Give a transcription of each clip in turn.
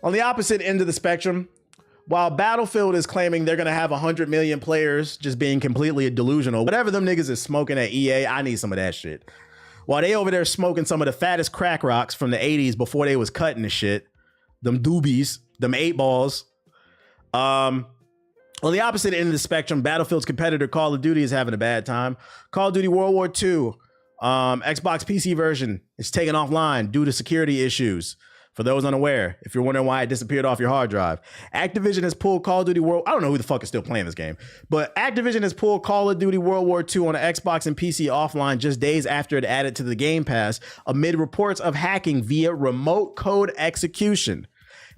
On the opposite end of the spectrum, while Battlefield is claiming they're going to have 100 million players just being completely delusional, whatever them niggas is smoking at EA, I need some of that shit. While they over there smoking some of the fattest crack rocks from the 80s before they was cutting the shit, them doobies, them 8 balls. On the opposite end of the spectrum, Battlefield's competitor Call of Duty is having a bad time. Call of Duty World War II, Xbox PC version is taken offline due to security issues. For those unaware, if you're wondering why it disappeared off your hard drive, Activision has pulled Call of Duty World. I don't know who the fuck is still playing this game, but Activision has pulled Call of Duty World War II on the Xbox and PC offline just days after it added to the Game Pass amid reports of hacking via remote code execution.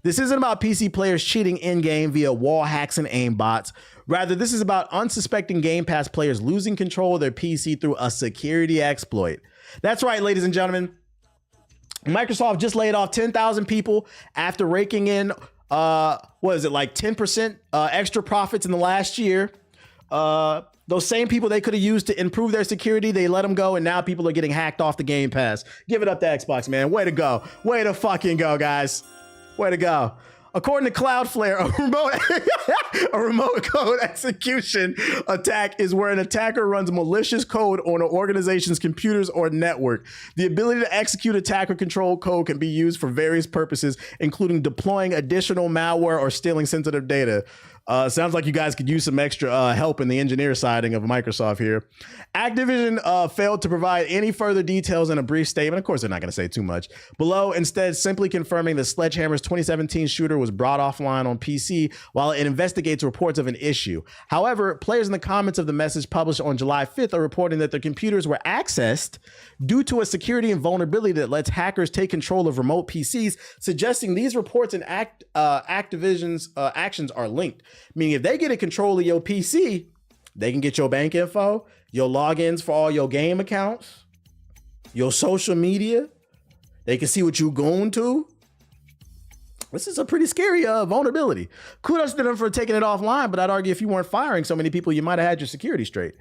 This isn't about PC players cheating in-game via wall hacks and aimbots. Rather, this is about unsuspecting Game Pass players losing control of their PC through a security exploit. That's right, ladies and gentlemen. Microsoft just laid off 10,000 people after raking in, what is it, like 10% extra profits in the last year. Those same people they could have used to improve their security, they let them go, and now people are getting hacked off the Game Pass. Give it up to Xbox, man. Way to go. Way to fucking go, guys. Way to go. According to Cloudflare, a remote code execution attack is where an attacker runs malicious code on an organization's computers or network. The ability to execute attacker control code can be used for various purposes, including deploying additional malware or stealing sensitive data. Sounds like you guys could use some extra help in the engineer siding of Microsoft here. Activision failed to provide any further details in a brief statement. Of course, they're not going to say too much. Below, instead, simply confirming that Sledgehammer's 2017 shooter was brought offline on PC while it investigates reports of an issue. However, players in the comments of the message published on July 5th are reporting that their computers were accessed due to a security and vulnerability that lets hackers take control of remote PCs, suggesting these reports and Activision's actions are linked. Meaning if they get in control of your PC, they can get your bank info, your logins for all your game accounts, your social media. They can see what you're going to. This is a pretty scary vulnerability. Kudos to them for taking it offline, but I'd argue if you weren't firing so many people, you might have had your security straight.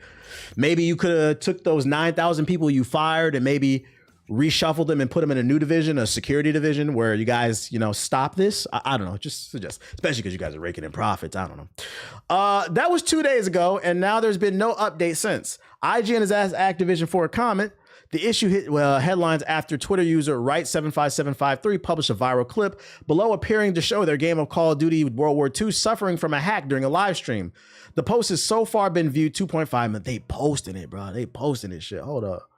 Maybe you could have took those 9,000 people you fired and maybe reshuffle them and put them in a new division, a security division, where you guys, stop this. I don't know, just suggest, especially because you guys are raking in profits. I don't know. That was 2 days ago, and now there's been no update since. IGN has asked Activision for a comment. The issue hit headlines after Twitter user Wright75753 published a viral clip below appearing to show their game of Call of Duty World War II suffering from a hack during a live stream. The post has so far been viewed 2.5 million. They posting it, bro. They posting this shit. Hold up.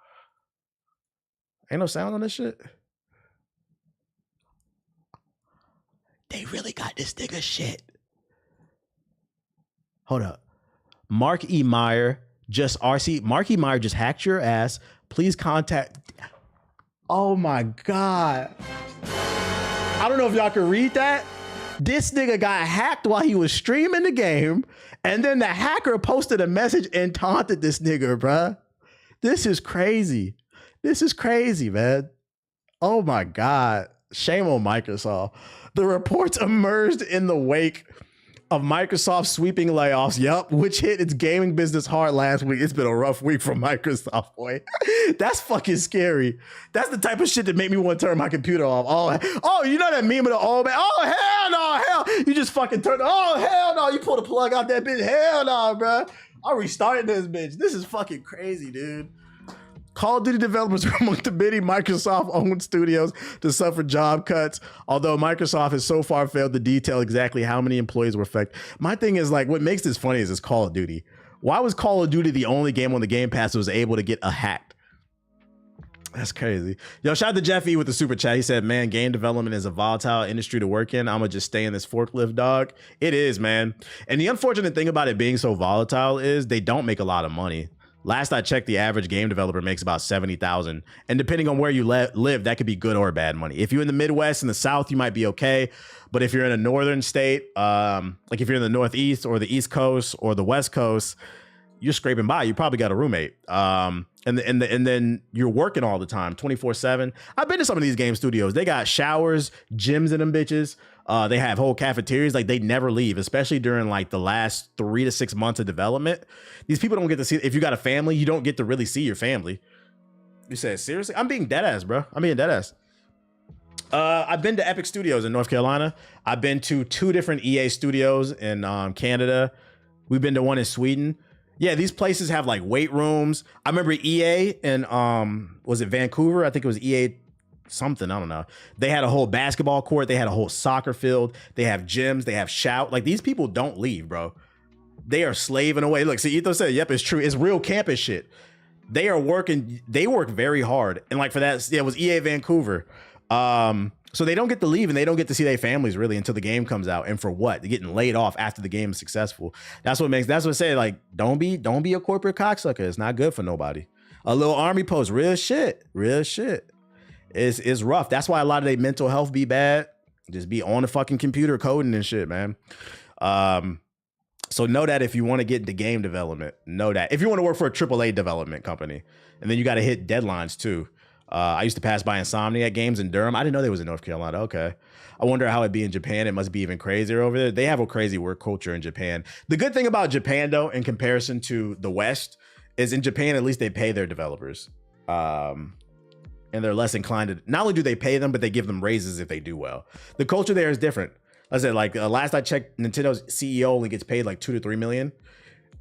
Ain't no sound on this shit. They really got this nigga shit. Hold up. Mark E. Meyer just RC. Mark E. Meyer just hacked your ass. Please contact. Oh my God. I don't know if y'all can read that. This nigga got hacked while he was streaming the game. And then the hacker posted a message and taunted this nigga, bruh. This is crazy. This is crazy, man. Oh my God. Shame on Microsoft. The reports emerged in the wake of Microsoft sweeping layoffs, which hit its gaming business hard last week. It's been a rough week for Microsoft, boy. That's fucking scary. That's the type of shit that make me want to turn my computer off. Oh, you know that meme of the old man? Oh, hell no, hell. You just fucking turn, oh, hell no. You pull the plug out that bitch. Hell no, bro. I restarted this bitch. This is fucking crazy, dude. Call of Duty developers are among the many Microsoft-owned studios to suffer job cuts, although Microsoft has so far failed to detail exactly how many employees were affected. My thing is, like, what makes this funny is it's Call of Duty. Why was Call of Duty the only game on the Game Pass that was able to get hacked? That's crazy. Yo, shout out to Jeff E with the super chat. He said, man, game development is a volatile industry to work in. I'm gonna just stay in this forklift, dog. It is, man. And the unfortunate thing about it being so volatile is they don't make a lot of money. Last I checked, the average game developer makes about $70,000. And depending on where you live, that could be good or bad money. If you're in the Midwest and the South, you might be okay. But if you're in a northern state, like if you're in the Northeast or the East Coast or the West Coast, you're scraping by. You probably got a roommate. And then you're working all the time, 24/7. I've been to some of these game studios. They got showers, gyms in them bitches. They have whole cafeterias. Like, they never leave, especially during like the last 3 to 6 months of development. These people don't get to see, if you got a family, you don't get to really see your family. You said, seriously? I'm being dead ass, bro. I'm being dead ass. I've been to Epic Studios in North Carolina. I've been to 2 different EA studios in Canada. We've been to one in Sweden. Yeah, these places have like weight rooms. I remember EA in was it Vancouver? I think it was EA something. I don't know. They had a whole basketball court. They had a whole soccer field. They have gyms. They have shout. Like these people don't leave, bro. They are slaving away. Look, see, Etho said, yep, it's true. It's real campus shit. They are working. They work very hard. And like for that, yeah, it was EA Vancouver. So they don't get to leave and they don't get to see their families really until the game comes out. And for what? They're getting laid off after the game is successful. That's what I say, like, don't be a corporate cocksucker. It's not good for nobody. A little army post, real shit. It's rough. That's why a lot of their mental health be bad. Just be on the fucking computer coding and shit, man. So know that if you want to get into game development, know that. If you want to work for a AAA development company, and then you got to hit deadlines too. I used to pass by Insomniac Games in Durham. I didn't know they was in North Carolina. Okay. I wonder how it'd be in Japan. It must be even crazier over there. They have a crazy work culture in Japan. The good thing about Japan, though, in comparison to the West, is in Japan, at least they pay their developers. And they're less inclined to, not only do they pay them, but they give them raises if they do well. The culture there is different. I said, like, last I checked, Nintendo's CEO only gets paid like $2 to $3 million.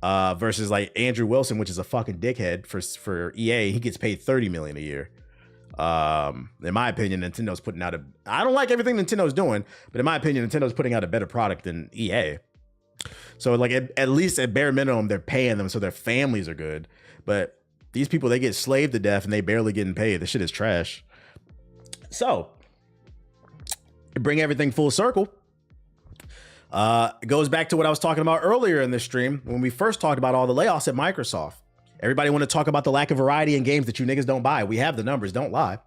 Versus like Andrew Wilson, which is a fucking dickhead for EA. He gets paid $30 million a year. In my opinion, Nintendo's putting out I don't like everything Nintendo's doing, but in my opinion, Nintendo's putting out a better product than EA. So like at least at bare minimum, they're paying them so their families are good. But these people, they get slaved to death and they barely getting paid. The shit is trash. So to bring everything full circle, it goes back to what I was talking about earlier in this stream when we first talked about all the layoffs at Microsoft. Everybody want to talk about the lack of variety in games that you niggas don't buy. We have the numbers, don't lie.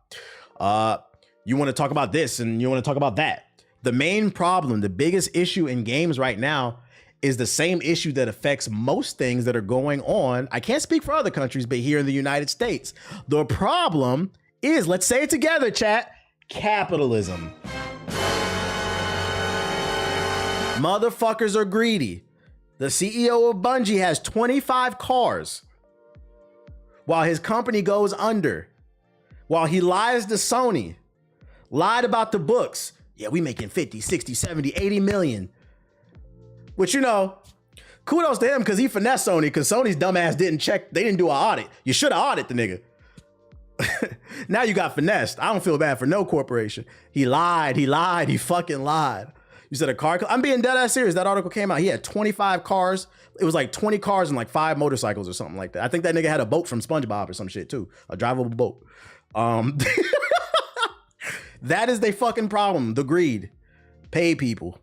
You want to talk about this and you want to talk about that. The main problem, the biggest issue in games right now is the same issue that affects most things that are going on. I can't speak for other countries, but here in the United States, the problem is, let's say it together, chat, capitalism. Motherfuckers are greedy. The CEO of Bungie has 25 cars. While his company goes under, while he lies to Sony, lied about the books. Yeah, we making 50, 60, 70, 80 million. Which, you know, kudos to him because he finessed Sony because Sony's dumbass didn't check. They didn't do an audit. You should have audited the nigga. Now you got finessed. I don't feel bad for no corporation. He lied. He fucking lied. You said a car. I'm being dead ass serious. That article came out. He had 25 cars. It was like 20 cars and like 5 motorcycles or something like that. I think that nigga had a boat from SpongeBob or some shit too. A drivable boat. That is the fucking problem. The greed. Pay people.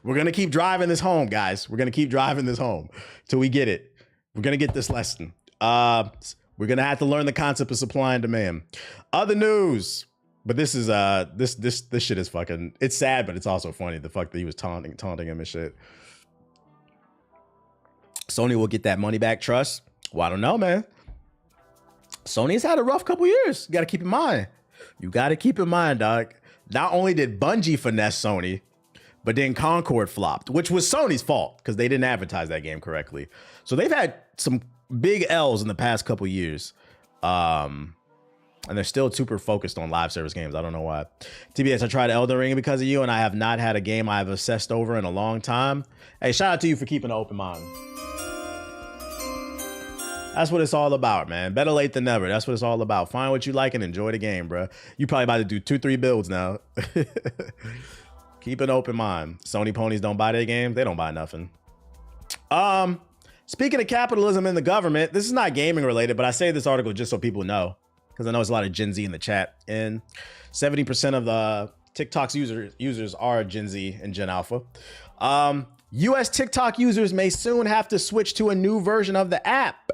We're going to keep driving this home, guys. We're going to keep driving this home till we get it. We're going to get this lesson. We're going to have to learn the concept of supply and demand. Other news. But this is this shit is fucking, it's sad, but it's also funny. The fuck that he was taunting him and shit. Sony will get that money back trust. Well, I don't know, man. Sony's had a rough couple years. You got to keep in mind. You got to keep in mind, dog. Not only did Bungie finesse Sony, but then Concord flopped, which was Sony's fault because they didn't advertise that game correctly. So they've had some big L's in the past couple years. And they're still super focused on live service games. I don't know why. TBS, I tried Elden Ring because of you, and I have not had a game I've obsessed over in a long time. Hey, shout out to you for keeping an open mind. That's what it's all about, man. Better late than never. That's what it's all about. Find what you like and enjoy the game, bro. You probably about to do 2-3 builds now. Keep an open mind. Sony ponies don't buy their games. They don't buy nothing. Speaking of capitalism in the government, this is not gaming related, but I say this article just so people know, because I know there's a lot of Gen Z in the chat, and 70% of the TikTok's users are Gen Z and Gen Alpha. US TikTok users may soon have to switch to a new version of the app.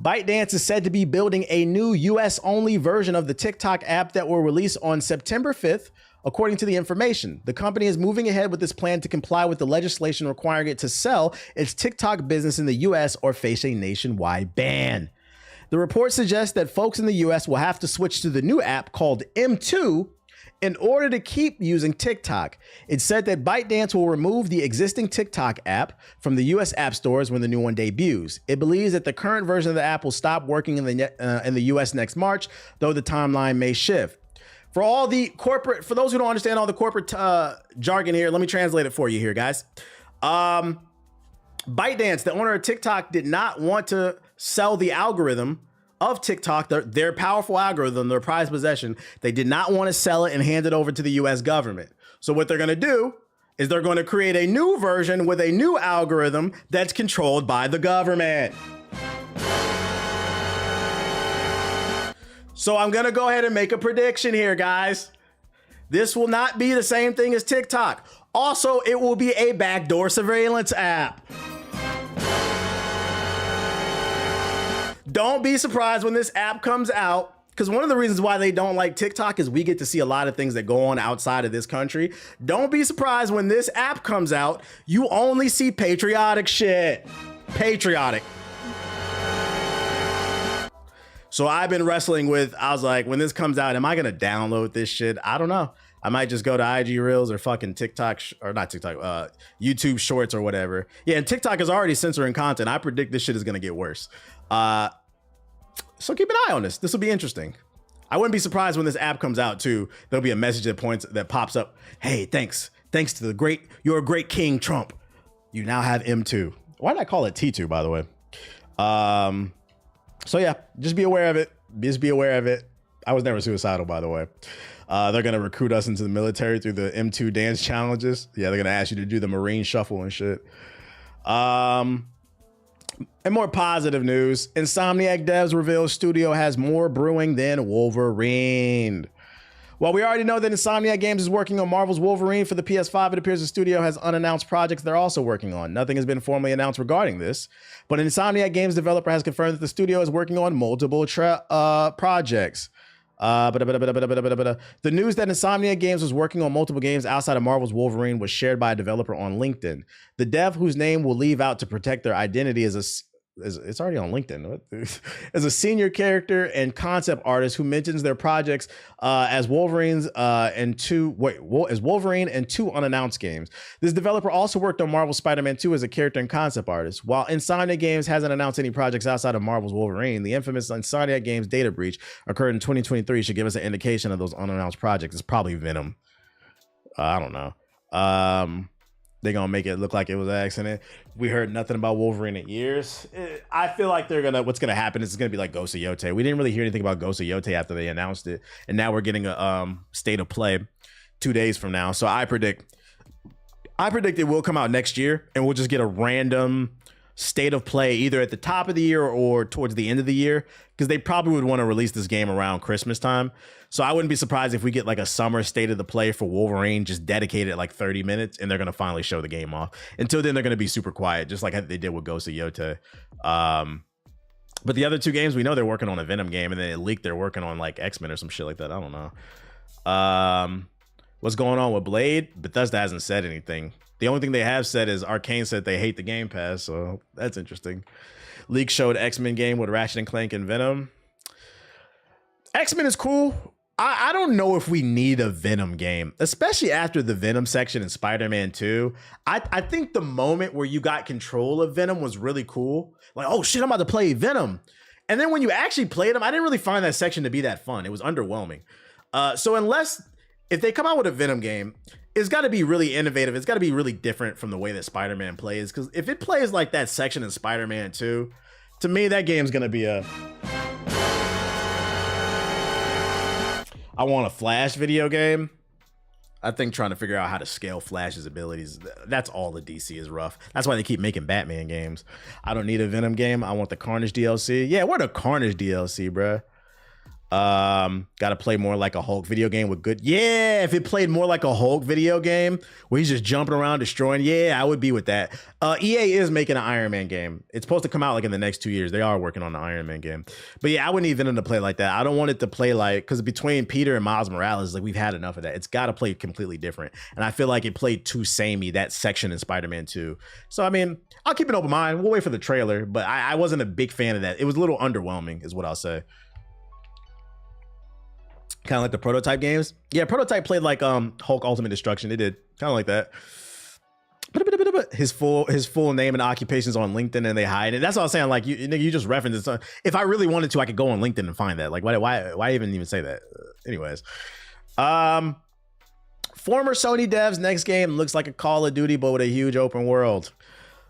ByteDance is said to be building a new US-only version of the TikTok app that will release on September 5th, according to the information. The company is moving ahead with this plan to comply with the legislation requiring it to sell its TikTok business in the US or face a nationwide ban. The report suggests that folks in the US will have to switch to the new app called M2 in order to keep using TikTok. It said that ByteDance will remove the existing TikTok app from the US app stores when the new one debuts. It believes that the current version of the app will stop working in the US next March, though the timeline may shift. For those who don't understand all the corporate jargon here, let me translate it for you here, guys. ByteDance, the owner of TikTok, did not want to sell the algorithm of TikTok, their powerful algorithm, their prized possession. They did not want to sell it and hand it over to the US government. So what they're going to do is they're going to create a new version with a new algorithm that's controlled by the government. So I'm going to go ahead and make a prediction here, guys. This will not be the same thing as TikTok. Also, it will be a backdoor surveillance app. Don't be surprised when this app comes out, because one of the reasons why they don't like TikTok is we get to see a lot of things that go on outside of this country. Don't be surprised when this app comes out, you only see patriotic shit. Patriotic. So I've been wrestling with, I was like, when this comes out, am I going to download this shit? I don't know. I might just go to IG Reels or fucking TikTok, or not TikTok, YouTube Shorts or whatever. Yeah, and TikTok is already censoring content. I predict this shit is going to get worse. So keep an eye on this. This will be interesting. I wouldn't be surprised when this app comes out too. There'll be a message that pops up. Hey, thanks to you're a great King Trump. You now have M2. Why did I call it T2, by the way? So yeah, just be aware of it. Just be aware of it. I was never suicidal, by the way. They're going to recruit us into the military through the M2 dance challenges. Yeah, they're going to ask you to do the Marine shuffle and shit. And more positive news. Insomniac devs reveal studio has more brewing than Wolverine. While we already know that Insomniac Games is working on Marvel's Wolverine for the PS5, it appears the studio has unannounced projects they're also working on. Nothing has been formally announced regarding this, but an Insomniac Games developer has confirmed that the studio is working on multiple projects. The news that Insomniac Games was working on multiple games outside of Marvel's Wolverine was shared by a developer on LinkedIn. The dev, whose name will leave out to protect their identity, it's already on LinkedIn, as a senior character and concept artist who mentions their projects as Wolverine and two unannounced games. This developer also worked on Marvel Spider-Man 2 as a character and concept artist. While Insomniac Games hasn't announced any projects outside of Marvel's Wolverine, the infamous Insomniac Games data breach occurred in 2023 should give us an indication of those unannounced projects. It's probably Venom. I don't know. They're going to make it look like it was an accident. We heard nothing about Wolverine in years. I feel like what's going to happen is it's going to be like Ghost of Yote. We didn't really hear anything about Ghost of Yote after they announced it. And now we're getting a state of play 2 days from now. So I predict it will come out next year and we'll just get a random state of play either at the top of the year or towards the end of the year, because they probably would want to release this game around Christmas time. So I wouldn't be surprised if we get like a summer state of the play for Wolverine, just dedicated at like 30 minutes, and they're going to finally show the game off. Until then, they're going to be super quiet, just like they did with Ghost of Yote. But the other two games, we know they're working on a Venom game, and then it leaked they're working on like X-Men or some shit like that. I don't know. What's going on with Blade? Bethesda hasn't said anything. The only thing they have said is Arcane said they hate the Game Pass, so that's interesting. Leak showed X-Men game with Ratchet and Clank and Venom. X-Men is cool. I don't know if we need a Venom game, especially after the Venom section in Spider-Man 2. I think the moment where you got control of Venom was really cool. Like, oh shit, I'm about to play Venom. And then when you actually played him, I didn't really find that section to be that fun. It was underwhelming. So if they come out with a Venom game, it's got to be really innovative. It's got to be really different from the way that Spider-Man plays. Because if it plays like that section in Spider-Man 2, to me, that game's going to be I want a Flash video game. I think trying to figure out how to scale Flash's abilities, that's all the DC is rough. That's why they keep making Batman games. I don't need a Venom game. I want the Carnage DLC. Yeah, what a Carnage DLC, bruh. Got to play more like a Hulk video game with good. Yeah, if it played more like a Hulk video game where he's just jumping around destroying, yeah, I would be with that. EA is making an Iron Man game. It's supposed to come out like in the next 2 years. They are working on the Iron Man game. But yeah, I wouldn't even to play like that. I don't want it to play like, because between Peter and Miles Morales, like we've had enough of that. It's got to play completely different. And I feel like it played too samey, that section in Spider-Man 2. So I mean, I'll keep an open mind. We'll wait for the trailer, but I wasn't a big fan of that. It was a little underwhelming is what I'll say. Kind of like the Prototype games. Yeah, Prototype played like Hulk Ultimate Destruction. It did kind of like that. His full name and occupations on LinkedIn, and they hide it. That's what I was saying. Like you just referenced it. If I really wanted to, I could go on LinkedIn and find that. Like why even say that? Anyways, Former Sony devs next game looks like a Call of Duty, but with a huge open world.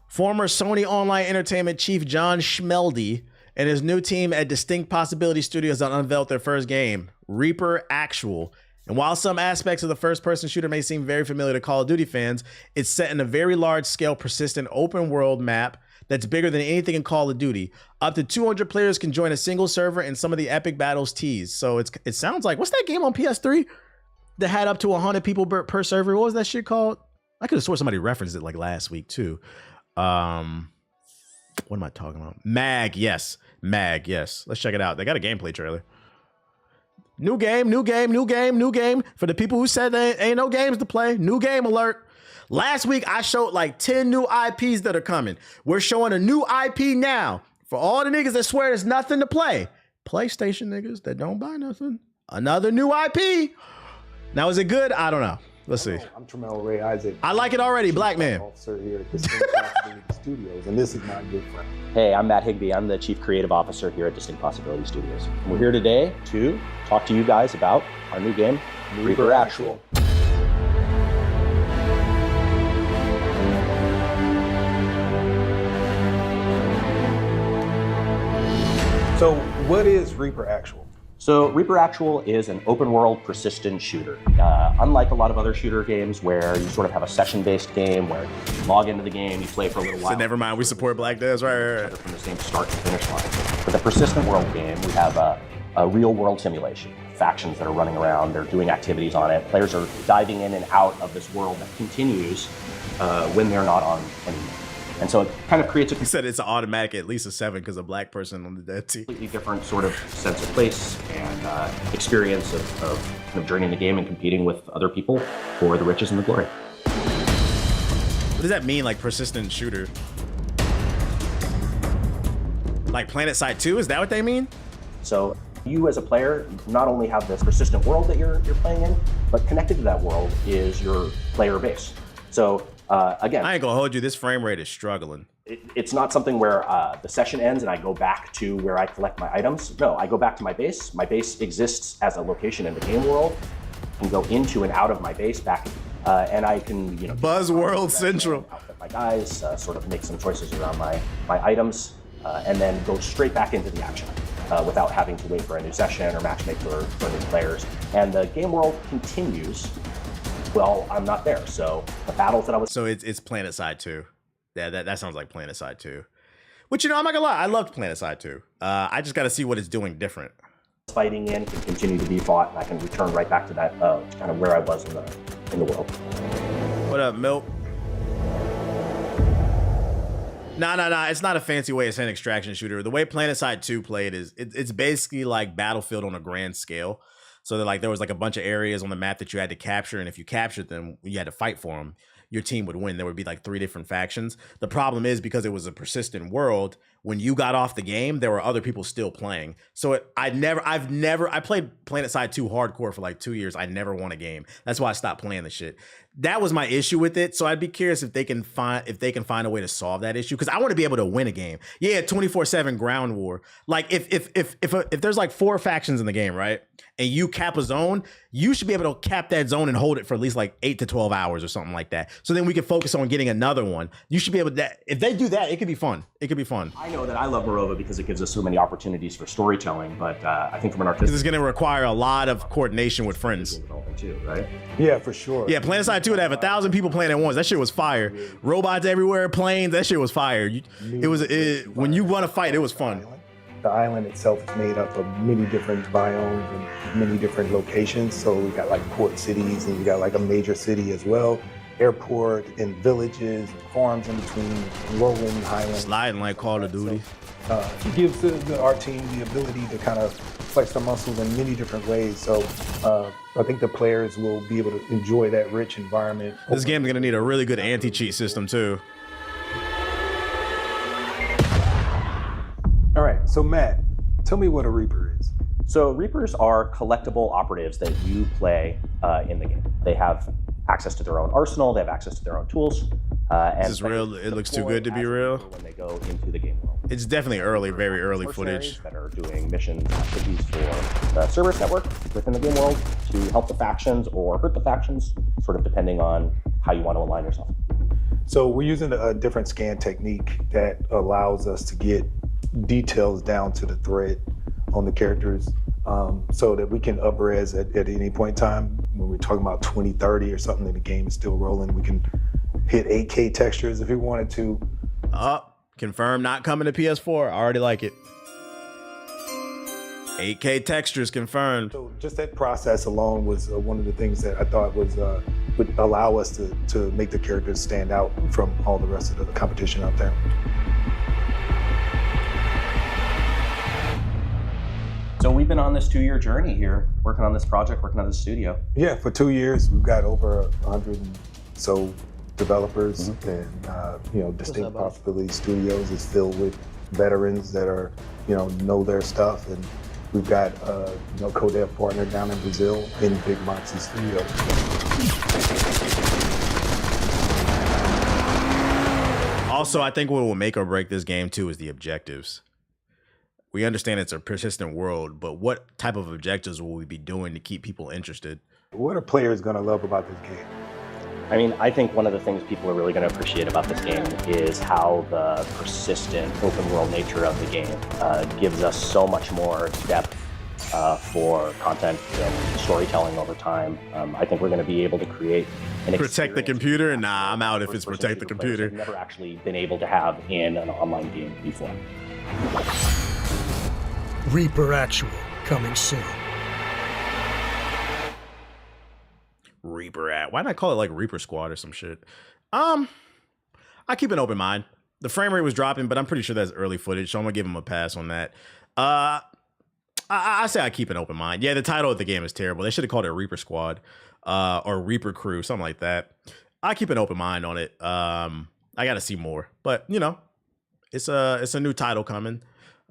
Former Sony Online Entertainment chief John Schmeldy and his new team at Distinct Possibility Studios unveiled their first game, Reaper Actual. And while some aspects of the first-person shooter may seem very familiar to Call of Duty fans, it's set in a very large-scale, persistent open-world map that's bigger than anything in Call of Duty. Up to 200 players can join a single server, and some of the epic battles teased. So it sounds like, what's that game on PS3 that had up to 100 people per server? What was that shit called? I could have sworn somebody referenced it like last week too. What am I talking about? Mag, yes. Let's check it out. They got a gameplay trailer. New game. For the people who said there ain't no games to play, new game alert. Last week, I showed like 10 new IPs that are coming. We're showing a new IP now. For all the niggas that swear there's nothing to play. PlayStation niggas that don't buy nothing. Another new IP. Now, is it good? I don't know. Let's see. I'm Tramel Ray Isaac. I like it already, black man. Officer here at Distinct Possibility Studios, and this is my good friend. Hey, I'm Matt Higbee. I'm the Chief Creative Officer here at Distinct Possibility Studios. And we're here today to talk to you guys about our new game, Reaper Actual. So, what is Reaper Actual? So Reaper Actual is an open world persistent shooter. Unlike a lot of other shooter games where you sort of have a session-based game where you log into the game, you play for a little while. So never mind, we support black devs, right. From the same start to finish line. For the persistent world game, we have a real world simulation. Factions that are running around, they're doing activities on it. Players are diving in and out of this world that continues when they're not on anymore. And so it kind of creates a... He said it's an automatic at least a 7 because a black person on the dev team. Completely different sort of sense of place and experience of kind of journeying the game and competing with other people for the riches and the glory. What does that mean, like persistent shooter? Like PlanetSide 2? Is that what they mean? So you as a player not only have this persistent world that you're playing in, but connected to that world is your player base. So again, I ain't gonna hold you. This frame rate is struggling. It's not something where the session ends and I go back to where I collect my items. No, I go back to my base. My base exists as a location in the game world. I can go into and out of my base back, and I can, Buzzworld Central. Outfit my guys, sort of make some choices around my items, and then go straight back into the action without having to wait for a new session or matchmake for new players. And the game world continues. Well, I'm not there, so the battles that I was... So it's PlanetSide 2. Yeah, that sounds like PlanetSide 2. Which, I'm not gonna lie, I loved PlanetSide 2. I just gotta see what it's doing different. Fighting in can continue to be fought, and I can return right back to that kind of where I was in the world. What up, Milk? Nah, it's not a fancy way of saying extraction shooter. The way PlanetSide 2 played is, it's basically like Battlefield on a grand scale. So there was like a bunch of areas on the map that you had to capture, and if you captured them, you had to fight for them. Your team would win. There would be like 3 different factions. The problem is because it was a persistent world, when you got off the game, there were other people still playing. So I played PlanetSide 2 hardcore for like 2 years. I never won a game. That's why I stopped playing the shit. That was my issue with it. So I'd be curious if they can find a way to solve that issue, because I want to be able to win a game. Yeah, 24/7 ground war. Like if there's like 4 factions in the game, right? And you cap a zone, you should be able to cap that zone and hold it for at least like 8 to 12 hours or something like that. So then we can focus on getting another one. You should be able to, if they do that, it could be fun. It could be fun. I know that I love Morova because it gives us so many opportunities for storytelling, but I think from an artistic... This is going to require a lot of coordination with friends. Too, right? Yeah, for sure. Yeah, PlanetSide 2 would have 1,000 people playing at once. That shit was fire. Robots everywhere, planes, that shit was fire. When you want to fight, it was fun. The island itself is made up of many different biomes and many different locations. So we got like port cities, and you got like a major city as well, airport and villages, and farms in between, rolling highlands. Sliding like Call of Duty. It gives our team the ability to kind of flex their muscles in many different ways. So I think the players will be able to enjoy that rich environment. This game is going to need a really good anti-cheat system too. All right, so Matt, tell me what a Reaper is. So Reapers are collectible operatives that you play in the game. They have access to their own arsenal, they have access to their own tools. This is real. It looks too good to be real. When they go into the game world. It's definitely early, very early mercenaries footage. that are doing missions, activities for the Cerberus network within the game world to help the factions or hurt the factions, sort of depending on how you want to align yourself. So we're using a different scan technique that allows us to get details down to the thread on the characters, so that we can up-res at any point in time. When we're talking about 2030 or something and the game is still rolling, we can hit 8K textures if we wanted to. Confirmed not coming to PS4. I already like it. 8K textures confirmed. So just that process alone was one of the things that I thought was would allow us to make the characters stand out from all the rest of the competition out there. So we've been on this 2-year journey here, working on this project, working on this studio. Yeah, for 2 years we've got over 100 and so developers, and Distinct Possibility Studios is filled with veterans that are know their stuff, and we've got co-dev partner down in Brazil in Big Moxie Studios. Also, I think what will make or break this game too is the objectives. We understand it's a persistent world, but what type of objectives will we be doing to keep people interested? What are players going to love about this game? I mean, I think one of the things people are really going to appreciate about this game is how the persistent open world nature of the game gives us so much more depth for content and storytelling over time. I think we're going to be able to create an Protect the computer? Nah, I'm out if it's protect the computer. I've never actually been able to have in an online game before. Reaper Actual, coming soon. Reaper at why not call it like Reaper Squad or some shit? I keep an open mind. The frame rate was dropping, but I'm pretty sure that's early footage, so I'm gonna give him a pass on that. I say I keep an open mind. Yeah, the title of the game is terrible. They should have called it Reaper Squad or Reaper Crew, something like that. I keep an open mind on it. I gotta see more, but it's a new title coming.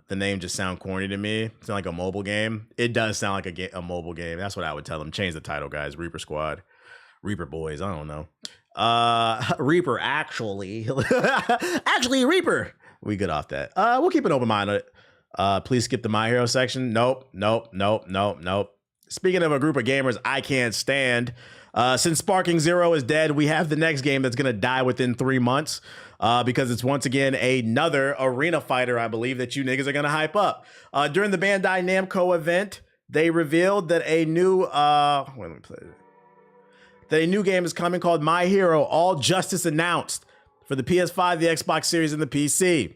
The name just sound corny to me. It's not like a mobile game. It does sound like a mobile game. That's what I would tell them. Change the title, guys. Reaper Squad, Reaper Boys. I don't know. Reaper actually, actually Reaper. We good off that. We'll keep an open mind on it. Please skip the My Hero section. Nope. Speaking of a group of gamers I can't stand, since Sparking Zero is dead, we have the next game that's gonna die within 3 months. Because it's once again another arena fighter, I believe, that you niggas are gonna hype up. During the Bandai Namco event, they revealed that a new game is coming called My Hero: All Justice announced for the PS5, the Xbox Series, and the PC.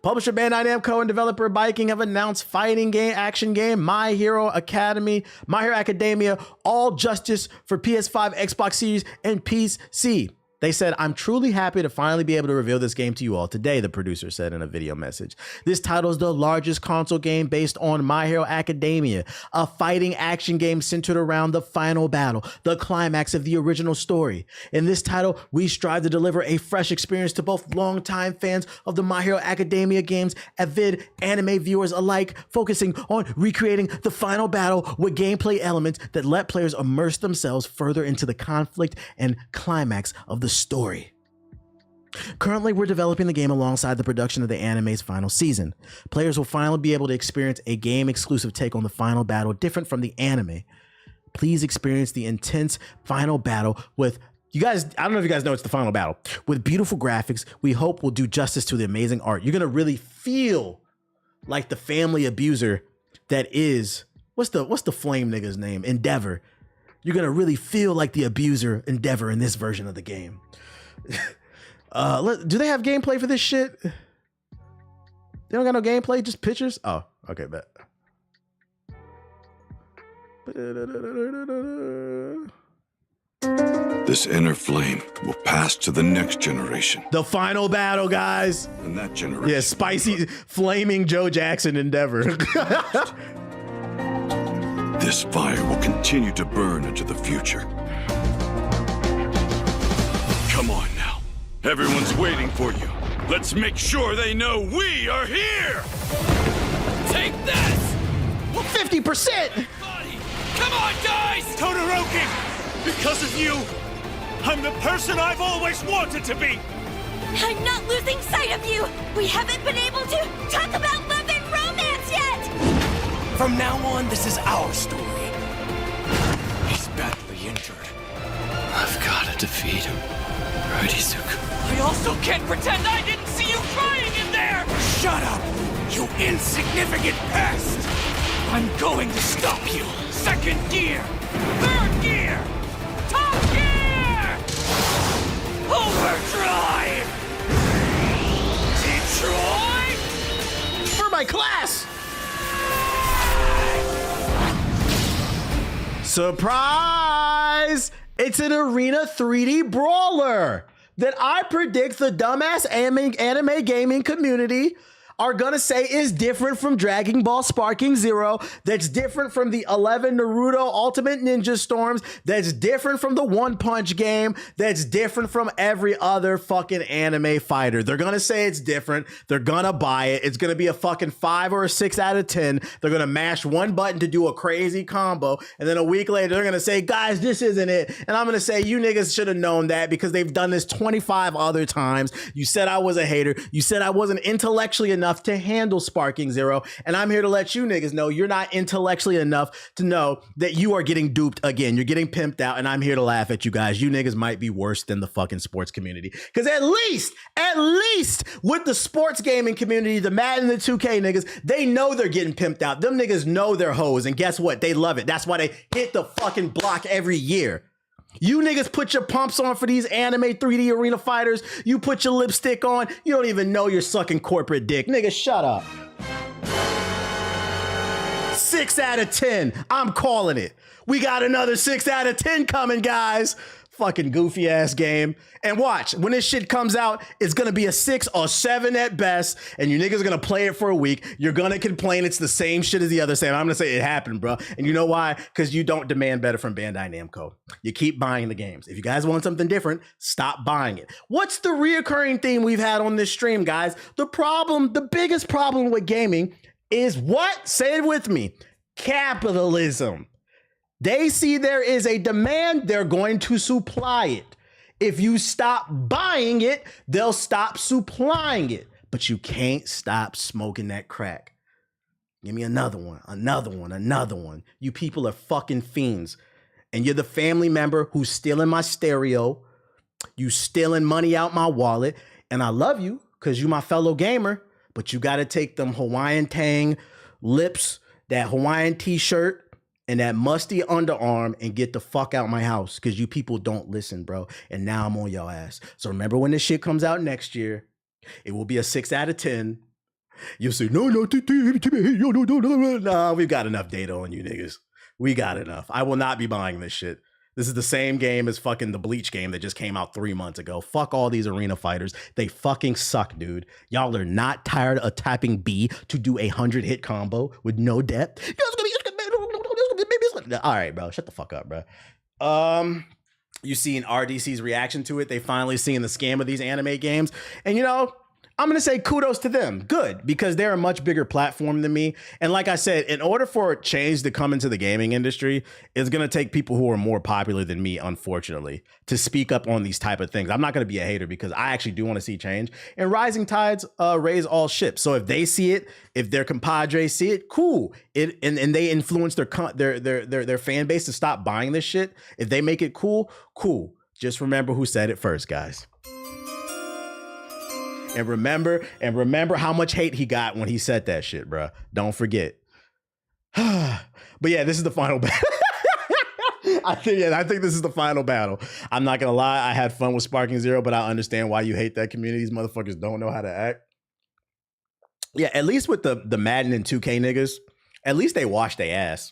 Publisher Bandai Namco and developer Viking have announced fighting game, action game, My Hero Academia: All Justice for PS5, Xbox Series, and PC. They said, "I'm truly happy to finally be able to reveal this game to you all today," the producer said in a video message. This title is the largest console game based on My Hero Academia, a fighting action game centered around the final battle, the climax of the original story. In this title, we strive to deliver a fresh experience to both longtime fans of the My Hero Academia games, avid anime viewers alike, focusing on recreating the final battle with gameplay elements that let players immerse themselves further into the conflict and climax of the story. Currently, we're developing the game alongside the production of the anime's final season. Players will finally be able to experience a game-exclusive take on the final battle different from the anime. Please experience the intense final battle with you guys. I don't know if you guys know it's the final battle with beautiful graphics. We hope will do justice to the amazing art. You're gonna really feel like the family abuser that is what's the flame nigga's name? Endeavor. You're gonna really feel like the abuser Endeavor in this version of the game. Do they have gameplay for this shit? They don't got no gameplay, just pictures? Oh, okay, bet. This inner flame will pass to the next generation. The final battle, guys. And that generation. Yeah, spicy, flaming Joe Jackson Endeavor. This fire will continue to burn into the future. Come on now. Everyone's waiting for you. Let's make sure they know we are here! Take this! 50%! Come on, guys! Todoroki! Because of you, I'm the person I've always wanted to be! I'm not losing sight of you! We haven't been able to talk about love and romance yet! From now on, this is our story. He's badly injured. I've gotta defeat him. Right, Izuku? I also can't pretend I didn't see you crying in there! Shut up, you insignificant pest! I'm going to stop you! Second gear! Third gear! Top gear! Overdrive! Detroit! For my class! Surprise! It's an Arena 3D brawler that I predict the dumbass anime gaming community are gonna say is different from Dragon Ball Sparking Zero, that's different from the 11 Naruto Ultimate Ninja Storms, that's different from the One Punch game, that's different from every other fucking anime fighter. They're gonna say it's different. They're gonna buy it. It's gonna be a fucking 5 or a 6 out of 10. They're gonna mash one button to do a crazy combo, and then a week later they're gonna say, guys, this isn't it. And I'm gonna say, you niggas should have known that because they've done this 25 other times. You said I was a hater. You said I wasn't intellectually enough to handle Sparking Zero, and I'm here to let you niggas know you're not intellectually enough to know that you are getting duped again. You're getting pimped out, and I'm here to laugh at you guys. You niggas might be worse than the fucking sports community, because at least with the sports gaming community, the Madden and the 2K niggas, they know they're getting pimped out. Them niggas know they're hoes, and guess what? They love it. That's why they hit the fucking block every year. You niggas put your pumps on for these anime 3D arena fighters. You put your lipstick on. You don't even know you're sucking corporate dick. Nigga, shut up. 6 out of 10. I'm calling it. We got another 6 out of 10 coming, guys. Fucking goofy ass game. And watch, when this shit comes out, it's gonna be a 6 or 7 at best, and you niggas are gonna play it for a week. You're gonna complain it's the same shit as the other same. I'm gonna say it happened, bro. And you know why? Because you don't demand better from Bandai Namco. You keep buying the games. If you guys want something different, stop buying it. What's the reoccurring theme we've had on this stream, guys? The biggest problem with gaming is what? Say it with me. Capitalism. They see there is a demand, they're going to supply it. If you stop buying it, they'll stop supplying it. But you can't stop smoking that crack. Give me another one, another one, another one. You people are fucking fiends. And you're the family member who's stealing my stereo. You stealing money out my wallet. And I love you because you my fellow gamer. But you got to take them Hawaiian Tang lips, that Hawaiian t-shirt, and that musty underarm and get the fuck out my house because you people don't listen, bro. And now I'm on your ass. So remember when this shit comes out next year, it will be a 6 out of 10. You'll say, no, we've got enough data on you niggas. We got enough. I will not be buying this shit. This is the same game as fucking the Bleach game that just came out 3 months ago. Fuck all these arena fighters. They fucking suck, dude. Y'all are not tired of tapping B to do a 100-hit combo with no depth. All right, bro. Shut the fuck up, bro. You seen RDC's reaction to it. They finally seen the scam of these anime games. And you know, I'm going to say kudos to them. Good, because they're a much bigger platform than me. And like I said, in order for change to come into the gaming industry, it's going to take people who are more popular than me, unfortunately, to speak up on these type of things. I'm not going to be a hater because I actually do want to see change. And rising tides raise all ships. So if they see it, if their compadres see it, cool. And they influence their fan base to stop buying this shit. If they make it cool. Just remember who said it first, guys. And remember how much hate he got when he said that shit, bro. Don't forget. But yeah, this is the final battle. I think this is the final battle. I'm not gonna lie, I had fun with Sparking Zero, but I understand why you hate that community. These motherfuckers don't know how to act. Yeah, at least with the Madden and 2K niggas, at least they wash their ass.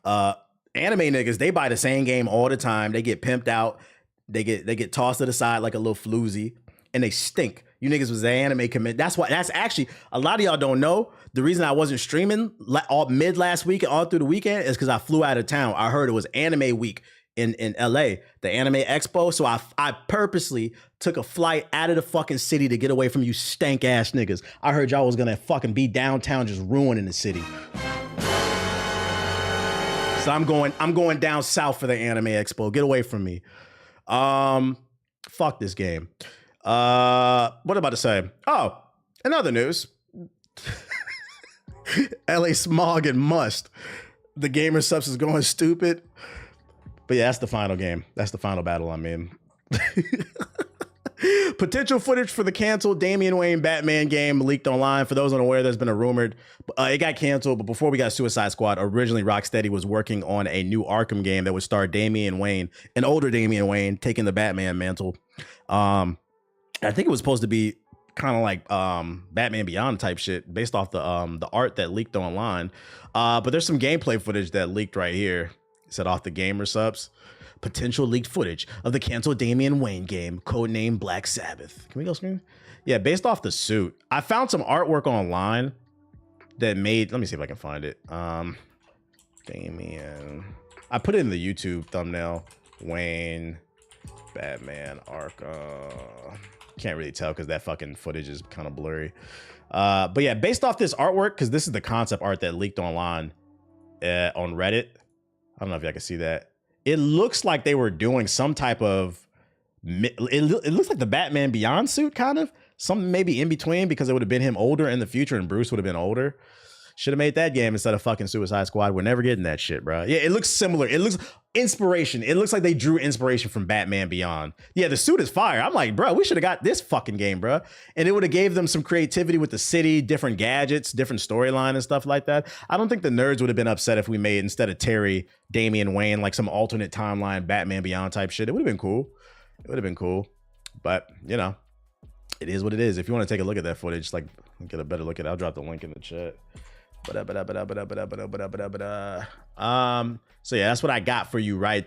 Anime niggas, they buy the same game all the time. They get pimped out. They get tossed to the side like a little floozy. And they stink. You niggas was the anime commit. That's actually, a lot of y'all don't know. The reason I wasn't streaming all mid last week and all through the weekend is because I flew out of town. I heard it was anime week in LA, the Anime Expo. So I purposely took a flight out of the fucking city to get away from you stank ass niggas. I heard y'all was gonna fucking be downtown just ruining the city. So I'm going down south for the Anime Expo. Get away from me. Fuck this game. What about to say? Oh, in other news, LA Smog and Must. The gamer subs is going stupid. But yeah, that's the final game. That's the final battle, I mean. Potential footage for the canceled Damian Wayne Batman game leaked online. For those unaware, there's been a rumored. It got canceled, but before we got Suicide Squad, originally Rocksteady was working on a new Arkham game that would star Damian Wayne, an older Damian Wayne, taking the Batman mantle. I think it was supposed to be kind of like Batman Beyond type shit based off the art that leaked online. But there's some gameplay footage that leaked right here. Set off the gamer subs. Potential leaked footage of the canceled Damian Wayne game, codenamed Black Sabbath. Can we go screen? Yeah, based off the suit. I found some artwork online that made, let me see if I can find it. Damian. I put it in the YouTube thumbnail. Wayne, Batman, Arkham. Can't really tell because that fucking footage is kind of blurry. But yeah, based off this artwork, because this is the concept art that leaked online on Reddit. I don't know if y'all can see that. It looks like they were doing some type of, it looks like the Batman Beyond suit, kind of. Something maybe in between, because it would have been him older in the future and Bruce would have been older. Should have made that game instead of fucking Suicide Squad. We're never getting that shit, bro. Yeah, it looks similar. It looks inspiration. It looks like they drew inspiration from Batman Beyond. Yeah, the suit is fire. I'm like, bro, we should have got this fucking game, bro. And it would have gave them some creativity with the city, different gadgets, different storyline and stuff like that. I don't think the nerds would have been upset if we made, instead of Terry, Damian Wayne, like some alternate timeline Batman Beyond type shit. It would have been cool. It would have been cool. But, you know, it is what it is. If you want to take a look at that footage, like, get a better look at it, I'll drop the link in the chat. So yeah, that's what I got for you right